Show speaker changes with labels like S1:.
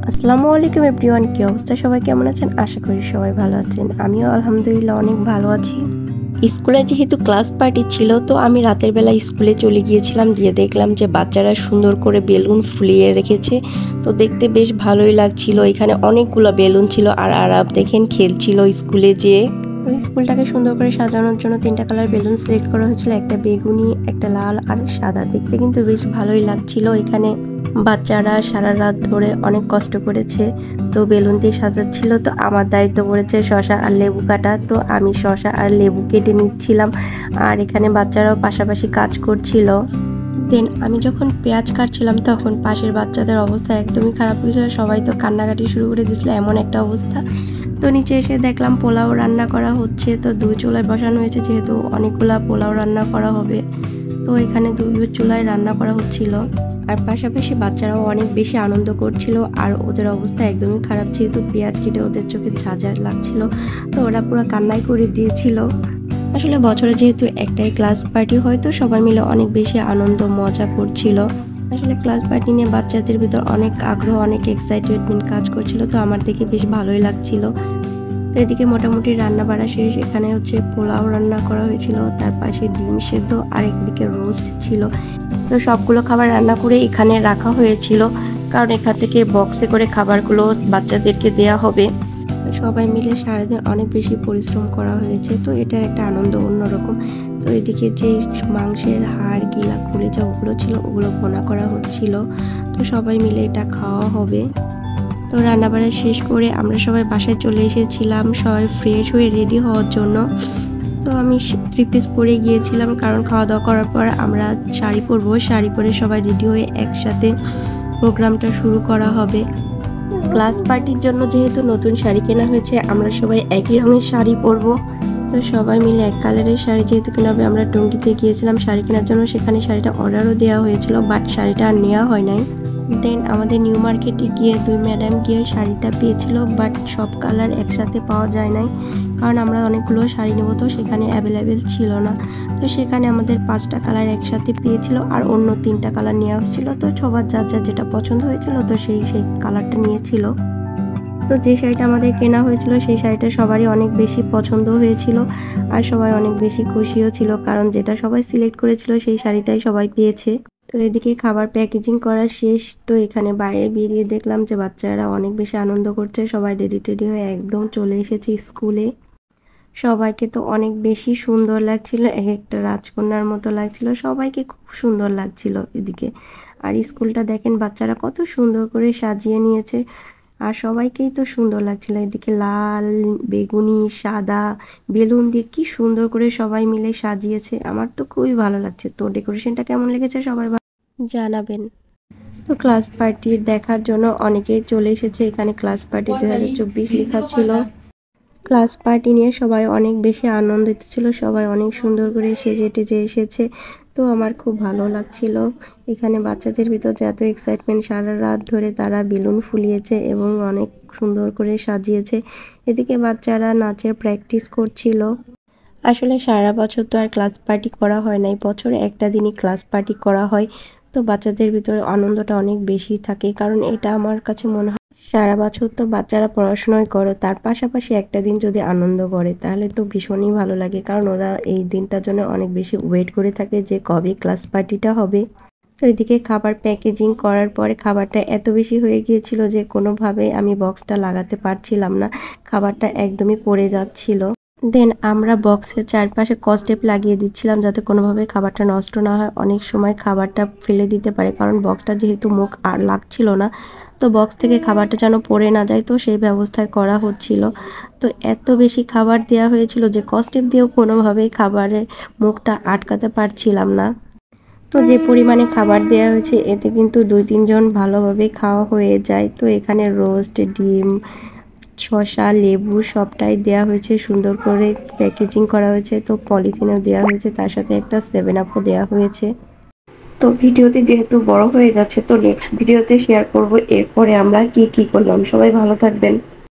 S1: আসসালামু আলাইকুম এভরিওয়ান, কি অবস্থা? সবাই কেমন আছেন? আশা করি সবাই ভালো আছেন। আমিও আলহামদুলিল্লাহ অনেক ভালো আছি। স্কুলে যেহেতু ক্লাস পার্টি ছিল, তো আমি রাতের বেলা স্কুলে চলে গিয়েছিলাম। দিয়ে দেখলাম যে বাচ্চারা সুন্দর করে বেলুন ফুলিয়ে রেখেছে। তো দেখতে বেশ ভালোই লাগছিল। এখানে অনেকগুলো বেলুন ছিল আর আরাব দেখেন খেলছিল স্কুলে যেয়ে। তো স্কুলটাকে সুন্দর করে সাজানোর জন্য 3টা কালার বেলুন সিলেক্ট করা হয়েছিল, একটা বেগুনি, একটা লাল আর সাদা। দেখতে কিন্তু বেশ ভালোই লাগছিল। এখানে বাচ্চারা সারা রাত ধরে অনেক কষ্ট করেছে, তো বেলুন দিয়ে সাজাচ্ছিল। তো আমার দায়িত্ব পড়েছে শসা আর লেবু কাটা। তো আমি শসা আর লেবু কেটে নিচ্ছিলাম, আর এখানে বাচ্চারাও পাশাপাশি কাজ করছিল। দেন আমি যখন পেঁয়াজ কাটছিলাম তখন পাশের বাচ্চাদের অবস্থা একদমই খারাপ হয়েছিল। সবাই তো কান্নাকাটি শুরু করে দিয়েছিল, এমন একটা অবস্থা। তো নিচে এসে দেখলাম পোলাও রান্না করা হচ্ছে। তো 2 চুলায় বসানো হয়েছে, যেহেতু অনেকগুলা পোলাও রান্না করা হবে। তো এখানে 2 চুলায় রান্না করা হচ্ছিল, আর পাশাপাশি বাচ্চারাও অনেক বেশি আনন্দ করছিল। আর ওদের অবস্থা একদমই খারাপ, যেহেতু পেঁয়াজ কেটে ওদের চোখে ঝাঁঝার লাগছিল। তো ওরা পুরো কান্নাই করে দিয়েছিল। আসলে বছরে যেহেতু একটাই ক্লাস পার্টি হয়, তো সবাই মিলে অনেক বেশি আনন্দ মজা করছিল। আসলে ক্লাস পার্টি নিয়ে বাচ্চাদের ভিতর অনেক আগ্রহ, অনেক এক্সাইটেডমেন্ট কাজ করছিল। তো আমার দেখে বেশ ভালোই লাগছিল। তো এদিকে মোটামুটি রান্না বাড়া শেষ। এখানে হচ্ছে পোলাও রান্না করা হয়েছিল, তার পাশে ডিম সেদ্ধ আর একদিকে রোস্ট ছিল। তো সবগুলো খাবার রান্না করে এখানে রাখা হয়েছিল, কারণ এখান থেকে বক্সে করে খাবারগুলো বাচ্চাদেরকে দেয়া হবে। সবাই মিলে সারাদিন অনেক বেশি পরিশ্রম করা হয়েছে, তো এটার একটা আনন্দ অন্যরকম। তো এদিকে যে মাংসের হাড় গিলা কলিজা ওগুলো ছিল, ওগুলো ভোনা করা হচ্ছিল। তো সবাই মিলে এটা খাওয়া হবে। তো রান্নাবাড়া শেষ করে আমরা সবাই বাসায় চলে এসেছিলাম, সবাই ফ্রেশ হয়ে রেডি হওয়ার জন্য। তো আমি 3 পিস পরে গিয়েছিলাম, কারণ খাওয়া দাওয়া করার পর আমরা শাড়ি পরবো। শাড়ি পরে সবাই রেডি হয়ে একসাথে প্রোগ্রামটা শুরু করা হবে। ক্লাস পার্টির জন্য যেহেতু নতুন শাড়ি কেনা হয়েছে, আমরা সবাই একই রঙের শাড়ি পরবো। তো সবাই মিলে এক কালারের শাড়ি যেহেতু কেনা হবে, আমরা টঙ্গিতে গিয়েছিলাম শাড়ি কেনার জন্য। সেখানে শাড়িটা অর্ডারও দেওয়া হয়েছিল, বাট শাড়িটা আর নেওয়া হয় নাই। দেন আমাদের নিউ মার্কেটে গিয়ে 2 ম্যাডাম গিয়ে শাড়িটা পেয়েছিল, বাট সব কালার একসাথে পাওয়া যায় নাই, কারণ আমরা অনেকগুলো শাড়ি নেব, তো সেখানে অ্যাভেলেবেল ছিল না। তো সেখানে আমাদের 5টা কালার একসাথে পেয়েছিল, আর অন্য 3টা কালার নেওয়া হয়েছিল। তো সবার যার যার যেটা পছন্দ হয়েছিল, তো সেই কালারটা নিয়েছিল। তো যে শাড়িটা আমাদের কেনা হয়েছিল, সেই শাড়িটা সবারই অনেক বেশি পছন্দ হয়েছিল, আর সবাই অনেক বেশি খুশিও ছিল, কারণ যেটা সবাই সিলেক্ট করেছিল সেই শাড়িটাই সবাই পেয়েছে। তো এদিকে খাবার প্যাকেজিং করা শেষ। তো এখানে বাইরে বেরিয়ে দেখলাম যে বাচ্চারা অনেক বেশি আনন্দ করছে। সবাই রেডি টেডি হয়ে একদম চলে এসেছে স্কুলে। সবাইকে তো অনেক বেশি সুন্দর লাগছিল, এক একটা রাজকন্যার মতো লাগছিল। সবাইকে খুব সুন্দর লাগছিল এদিকে। আর স্কুলটা দেখেন বাচ্চারা কত সুন্দর করে সাজিয়ে নিয়েছে, আর সবাইকেই তো সুন্দর লাগছিল। এদিকে লাল, বেগুনি, সাদা বেলুন দিয়ে কি সুন্দর করে সবাই মিলে সাজিয়েছে। আমার তো খুবই ভালো লাগছে। তো ডেকোরেশনটা কেমন লেগেছে সবাই জানাবেন। তো ক্লাস পার্টি দেখার জন্য অনেকেই চলে এসেছে। এখানে ক্লাস পার্টি 2024 লেখা ছিল। ক্লাস পার্টি নিয়ে সবাই অনেক বেশি আনন্দিত ছিল, সবাই অনেক সুন্দর করে সেজে টেজে এসেছে। তো আমার খুব ভালো লাগছিল। এখানে বাচ্চাদের ভিতর যে এত এক্সাইটমেন্ট, সারা রাত ধরে তারা বেলুন ফুলিয়েছে এবং অনেক সুন্দর করে সাজিয়েছে। এদিকে বাচ্চারা নাচের প্র্যাকটিস করছিল। আসলে সারা বছর তো আর ক্লাস পার্টি করা হয় নাই, বছরে একটা দিনই ক্লাস পার্টি করা হয়। তো বাচ্চাদের ভিতরে আনন্দটা অনেক বেশি থাকে, কারণ এটা আমার কাছে মনে হয় সারা বছর তো বাচ্চারা পড়াশোনাই করে, তার পাশাপাশি একটা দিন যদি আনন্দ করে তাহলে তো ভীষণই ভালো লাগে, কারণ ওরা এই দিনটার জন্য অনেক বেশি ওয়েট করে থাকে যে কবে ক্লাস পার্টিটা হবে। তো এদিকে খাবার প্যাকেজিং করার পরে খাবারটা এত বেশি হয়ে গিয়েছিল যে কোনোভাবে আমি বক্সটা লাগাতে পারছিলাম না, খাবারটা একদমই পড়ে যাচ্ছিল। দেন আমরা বক্সের চারপাশে কসটেপ লাগিয়ে দিচ্ছিলাম, যাতে কোনোভাবে খাবারটা নষ্ট না হয়। অনেক সময় খাবারটা ফেলে দিতে পারে, কারণ বক্সটা যেহেতু মুখ আর লাগছিল না, তো বক্স থেকে খাবারটা যেন পড়ে না যায়, তো সেই ব্যবস্থায় করা হচ্ছিল। তো এত বেশি খাবার দেওয়া হয়েছিল যে কসটেপ দিয়েও কোনোভাবেই খাবারের মুখটা আটকাতে পারছিলাম না। তো যে পরিমাণে খাবার দেওয়া হয়েছে, এতে কিন্তু 2-3 জন ভালোভাবে খাওয়া হয়ে যায়। তো এখানে রোস্ট, ডিম, শসা, লেবু সবটাই দেওয়া হয়েছে, সুন্দর করে প্যাকেজিং করা হয়েছে। তো পলিথিনেও দেওয়া হয়েছে, তার সাথে একটা 7 আপও দেওয়া হয়েছে। তো ভিডিওতে যেহেতু বড় হয়ে যাচ্ছে, তো নেক্সট ভিডিওতে শেয়ার করব এরপরে আমরা কি কি করলাম। সবাই ভালো থাকবেন।